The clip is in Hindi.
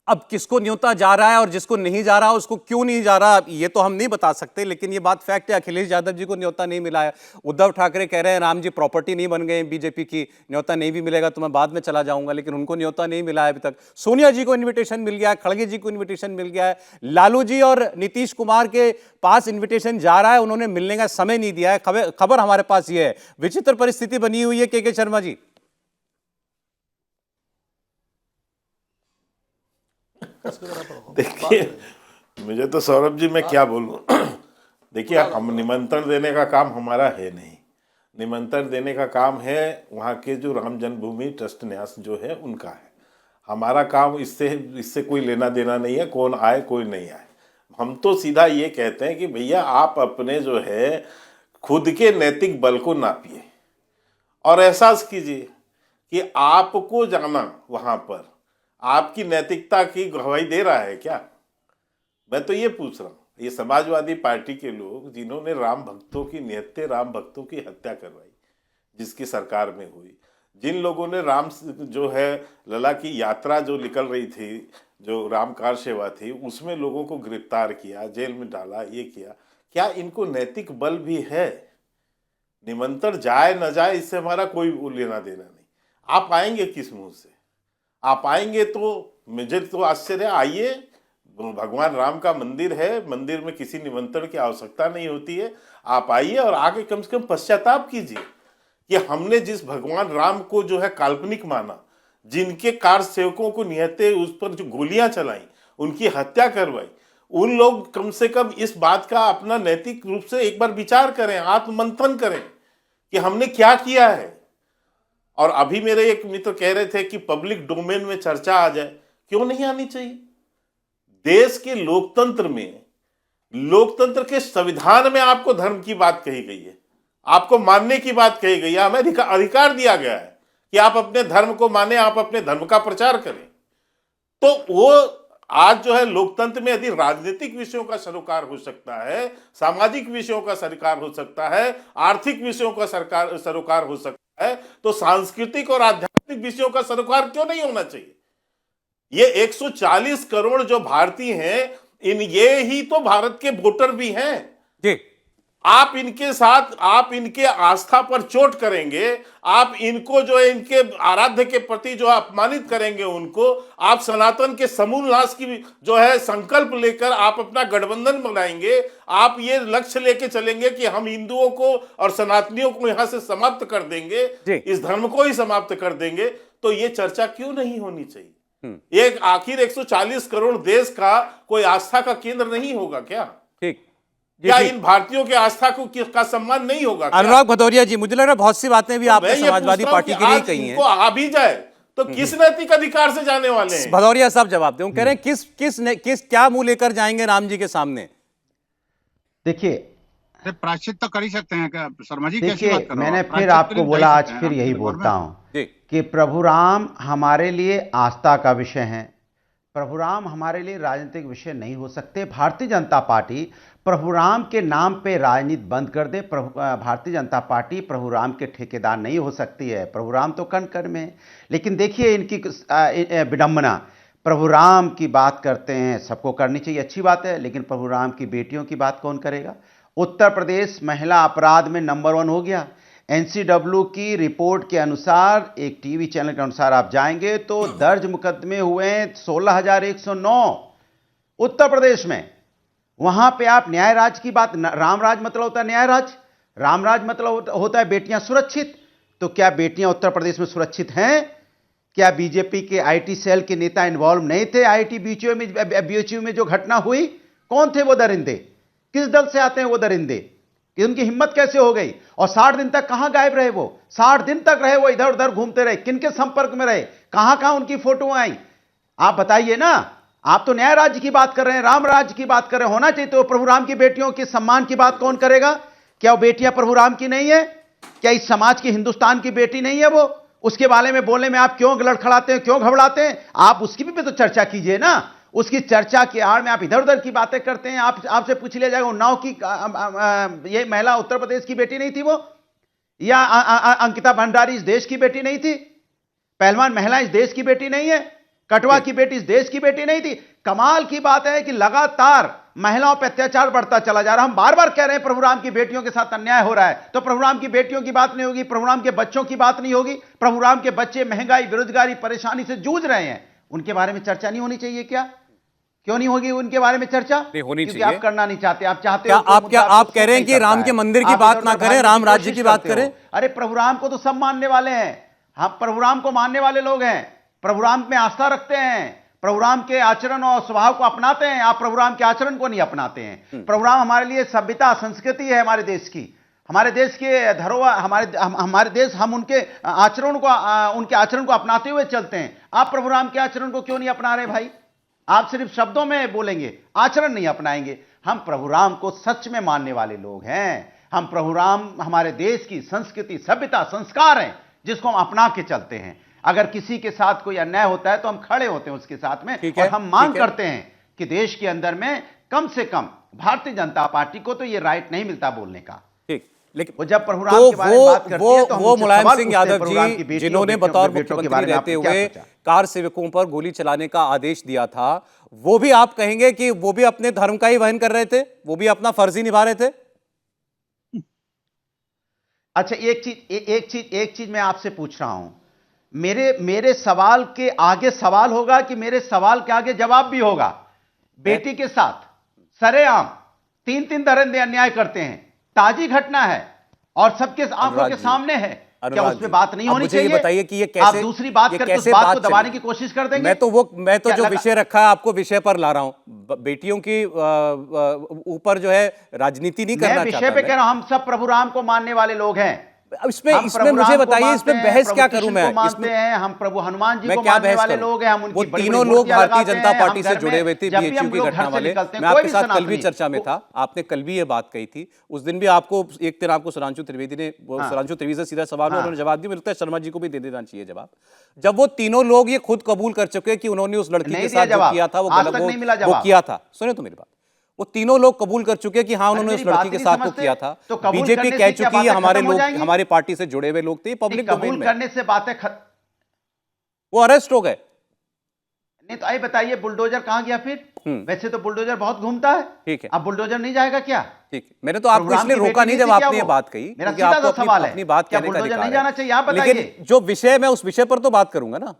अब किसको न्योता जा रहा है और जिसको नहीं जा रहा उसको क्यों नहीं जा रहा ये तो हम नहीं बता सकते, लेकिन ये बात फैक्ट है, अखिलेश यादव जी को न्योता नहीं मिला है। उद्धव ठाकरे कह रहे हैं राम जी प्रॉपर्टी नहीं बन गए बीजेपी की, न्योता नहीं भी मिलेगा तो मैं बाद में चला जाऊंगा, लेकिन उनको न्योता नहीं मिला है अभी तक। सोनिया जी को इन्विटेशन मिल गया है, खड़गे जी को इन्विटेशन मिल गया है, लालू जी और नीतीश कुमार के पास इन्विटेशन जा रहा है, उन्होंने मिलने का समय नहीं दिया है। खबर हमारे पास ये है। विचित्र परिस्थिति बनी हुई है के शर्मा जी। देखिए, मुझे तो सौरभ जी मैं क्या बोलूं देखिए, हम निमंत्रण देने का काम हमारा है नहीं। निमंत्रण देने का काम है वहाँ के जो राम जन्मभूमि ट्रस्ट न्यास जो है उनका है। हमारा काम इससे कोई लेना देना नहीं है, कौन आए कोई नहीं आए। हम तो सीधा ये कहते हैं कि भैया आप अपने जो है खुद के नैतिक बल को नापिए और एहसास कीजिए कि आपको जाना वहाँ पर आपकी नैतिकता की गवाही दे रहा है क्या। मैं तो ये पूछ रहा हूँ, ये समाजवादी पार्टी के लोग जिन्होंने राम भक्तों की निहत्थे राम भक्तों की हत्या करवाई जिसकी सरकार में हुई, जिन लोगों ने राम जो है लला की यात्रा जो निकल रही थी, जो राम कार सेवा थी, उसमें लोगों को गिरफ्तार किया, जेल में डाला, ये किया, क्या इनको नैतिक बल भी है। निमंत्रण जाए न जाए इससे हमारा कोई लेना देना नहीं। आप आएंगे किस मुंह से? आप आएंगे तो मुझे तो आश्चर्य, आइए, भगवान राम का मंदिर है, मंदिर में किसी निमंत्रण की आवश्यकता नहीं होती है। आप आइए और आगे कम से कम पश्चाताप कीजिए कि हमने जिस भगवान राम को जो है काल्पनिक माना, जिनके कार सेवकों को निहत्थे उस पर जो गोलियां चलाई, उनकी हत्या करवाई, उन लोग कम से कम इस बात का अपना नैतिक रूप से एक बार विचार करें, आत्ममंथन करें कि हमने क्या किया है। और अभी मेरे एक मित्र कह रहे थे कि पब्लिक डोमेन में चर्चा आ जाए, क्यों नहीं आनी चाहिए। देश के लोकतंत्र में, लोकतंत्र के संविधान में आपको धर्म की बात कही गई है, आपको मानने की बात कही गई है, हमें अधिकार दिया गया है कि आप अपने धर्म को माने, आप अपने धर्म का प्रचार करें। तो वो आज जो है लोकतंत्र में यदि राजनीतिक विषयों का सरोकार हो सकता है, सामाजिक विषयों का सरोकार हो सकता है, आर्थिक विषयों का सरोकार हो सकता है, तो सांस्कृतिक और आध्यात्मिक विषयों का सरोकार क्यों नहीं होना चाहिए। ये 140 करोड़ जो भारतीय हैं, ये ही तो भारत के वोटर भी हैं जी। आप इनके साथ, आप इनके आस्था पर चोट करेंगे, आप इनको जो है इनके आराध्य के प्रति जो अपमानित करेंगे, उनको आप सनातन के समूल नाश की जो है संकल्प लेकर आप अपना गठबंधन बनाएंगे, आप ये लक्ष्य लेके चलेंगे कि हम हिंदुओं को और सनातनियों को यहां से समाप्त कर देंगे, इस धर्म को ही समाप्त कर देंगे, तो ये चर्चा क्यों नहीं होनी चाहिए। एक आखिर 140 करोड़ देश का कोई आस्था का केंद्र नहीं होगा क्या? ठीक, क्या इन भारतीयों के आस्था को का सम्मान नहीं होगा? अनुराग भदौरिया जी, मुझे लग रहा है बहुत सी बातें भी आपने समाजवादी पार्टी की नहीं कही हैं। आ भी जाए तो किस नैतिक अधिकार से जाने वाले हैं? भदौरिया साहब जवाब दें। कह रहे हैं किस क्या मुंह लेकर जाएंगे राम जी के सामने? देखिए, प्रायश्चित तो कर ही सकते हैं क्या शर्मा जी? देखिए, मैंने फिर आपको बोला, आज फिर यही बोलता हूं कि प्रभु राम हमारे लिए आस्था का विषय है। प्रभु राम हमारे लिए राजनीतिक विषय नहीं हो सकते। भारतीय जनता पार्टी प्रभु राम के नाम पे राजनीति बंद कर दे। भारतीय जनता पार्टी प्रभु राम के ठेकेदार नहीं हो सकती है। प्रभु राम तो कण कण में। लेकिन देखिए इनकी विडंबना, प्रभु राम की बात करते हैं, सबको करनी चाहिए, अच्छी बात है, लेकिन प्रभु राम की बेटियों की बात कौन करेगा? उत्तर प्रदेश महिला अपराध में नंबर 1 हो गया। एनसीडब्ल्यू की रिपोर्ट के अनुसार, एक टीवी चैनल के अनुसार आप जाएंगे तो दर्ज मुकदमे हुए 16,109 उत्तर प्रदेश में। वहां पे आप न्याय राज की बात, राम राज मतलब होता है न्याय राज, राम राज मतलब होता है बेटियां सुरक्षित। तो क्या बेटियां उत्तर प्रदेश में सुरक्षित हैं? क्या बीजेपी के आईटी सेल के नेता इन्वॉल्व नहीं थे आईटी बीएचयू में जो घटना हुई? कौन थे वो दरिंदे? किस दल से आते हैं वो दरिंदे? कि उनकी हिम्मत कैसे हो गई? और 60 दिन तक कहां गायब रहे वो? 60 दिन तक रहे वो, इधर उधर घूमते रहे, किनके संपर्क में रहे, कहां कहां उनकी फोटो आई? आप बताइए ना। आप तो न्याय राज्य की बात कर रहे हैं, राम राज्य की बात कर रहे हैं। होना चाहिए तो प्रभु राम की बेटियों के सम्मान की बात कौन करेगा? क्या वो बेटियां प्रभु राम की नहीं है? क्या इस समाज की, हिंदुस्तान की बेटी नहीं है वो? उसके बारे में बोलने में आप क्यों लड़खड़ाते हैं, क्यों घबराते हैं? आप उसकी भी तो चर्चा कीजिए ना। उसकी चर्चा की आड़ में आप इधर उधर की बातें करते हैं। आपसे पूछ लिया जाएगा उन्नाव की ये महिला उत्तर प्रदेश की बेटी नहीं थी वो? या अंकिता भंडारी इस देश की बेटी नहीं थी? पहलवान महिला इस देश की बेटी नहीं है? कटवा की बेटी इस देश की बेटी नहीं थी। कमाल की बात है कि लगातार महिलाओं पर अत्याचार बढ़ता चला जा रहा है। हम बार बार कह रहे हैं प्रभु राम की बेटियों के साथ अन्याय हो रहा है, तो प्रभु राम की बेटियों की बात नहीं होगी, प्रभु राम के बच्चों की बात नहीं होगी। प्रभु राम के बच्चे महंगाई, बेरोजगारी, परेशानी से जूझ रहे हैं, उनके बारे में चर्चा नहीं होनी चाहिए क्या? क्यों नहीं होगी उनके बारे में चर्चा? नहीं होनी क्योंकि चाहिए। आप करना नहीं चाहते, आप चाहते क्या हो आप कह रहे हैं कि राम के मंदिर की बात ना करें, राम राज्य की बात करें? अरे प्रभु राम को तो सब मानने वाले हैं, हम प्रभु राम को मानने वाले लोग हैं, प्रभु राम में आस्था रखते हैं, प्रभु राम के आचरण और स्वभाव को अपनाते हैं। आप प्रभु राम के आचरण को नहीं अपनाते हैं। प्रभु राम हमारे लिए सभ्यता, संस्कृति है हमारे देश की, हमारे देश के धरोहर, हमारे देश, हम उनके आचरण को अपनाते हुए चलते हैं। आप प्रभु राम के आचरण को क्यों नहीं अपना रहे भाई? आप सिर्फ शब्दों में बोलेंगे, आचरण नहीं अपनाएंगे। हम प्रभु राम को सच में मानने वाले लोग हैं। हम प्रभु राम हमारे देश की संस्कृति, सभ्यता, संस्कार हैं जिसको हम अपना के चलते हैं। अगर किसी के साथ कोई अन्याय होता है तो हम खड़े होते हैं उसके साथ में, और हम मांग करते हैं कि देश के अंदर में कम से कम भारतीय जनता पार्टी को तो ये राइट नहीं मिलता बोलने का। ठीक, लेकिन वो जब प्रभु राम के बारे में बात करते हैं तो हम वो उनसे मुलायम सवाल सिंह पूछते हैं, यादव प्रभु राम की जी, बेटियों, जिन्होंने बेटियों, बतौर बेटों के मुख्यमंत्री बारे में रहते आपने क्या हुए सोचा? कार सेवकों पर गोली चलाने का आदेश दिया था, वो भी आप कहेंगे कि वो भी अपने धर्म का ही वहन कर रहे थे, वो भी अपना फर्ज ही निभा रहे थे? अच्छा, एक चीज मैं आपसे पूछ रहा हूं, मेरे सवाल के आगे सवाल होगा कि मेरे सवाल के आगे जवाब भी होगा? बेटी के साथ सरेआम 3 दरिंदे अन्याय करते हैं, ताजी घटना है और सबके आंखों के सामने है, क्या उस पे बात नहीं होनी चाहिए? बताइए कि ये कैसे, आप दूसरी बात करके उस बात को दबाने की कोशिश कर देंगे? मैं तो जो विषय रखा है आपको विषय पर ला रहा हूं। बेटियों की ऊपर जो है राजनीति नहीं करना चाहता। विषय पे कह रहा हूं, हम सब प्रभु राम को मानने वाले लोग हैं। इसमें मुझे बताइए, इसमें बहस क्या करूं मैं? मानते हैं हम, प्रभु हनुमान जी मैं को क्या मानने बहस वाले करूं? लोग हैं, हम उनकी वो बड़ी-बड़ी तीनों लोग मूर्तियां भारतीय लगाते जनता हैं, पार्टी हम से घर जुड़े हुए में थे, जब भी बीएचयू हम की लोग घटना घर से वाले। निकलते हैं, मैं कोई आपके भी साथ कल भी सनातनी चर्चा में था, आपने कल भी ये बात कही थी। उस दिन भी आपको एक दिन आपको सुधांशु त्रिवेदी ने, सुधांशु त्रिवेदी से सीधा सवाल हुआ, उन्होंने जवाब दिया। मिलता है शर्मा जी को भी दे देना चाहिए जवाब। जब वो तीनों लोग ये खुद कबूल कर चुके कि उन्होंने उस लड़की के साथ जो किया था वो गलत, वो किया था। सुने तो मेरी बात, वो तीनों लोग कबूल कर चुके कि हाँ उन्होंने उस लड़की के साथ वो किया था। बीजेपी कह चुकी है हमारे लोग, हमारी पार्टी से जुड़े हुए लोग थे, पब्लिक डोमेन में करने से बातें वो अरेस्ट हो गए। नहीं तो आइए बताइए, बुलडोजर कहां गया फिर? वैसे तो बुलडोजर बहुत घूमता है, ठीक है, अब बुलडोजर नहीं जाएगा क्या? ठीक है, मैंने तो आपको इसलिए रोका नहीं जब आपने ये बात कही, मेरा क्योंकि आपको सवाल है, अपनी बात क्या कहने का बुलडोजर अधिकार नहीं जाना है। चाहिए? आप बताइए। लेकिन जो विषय, मैं उस विषय पर तो बात करूंगा ना।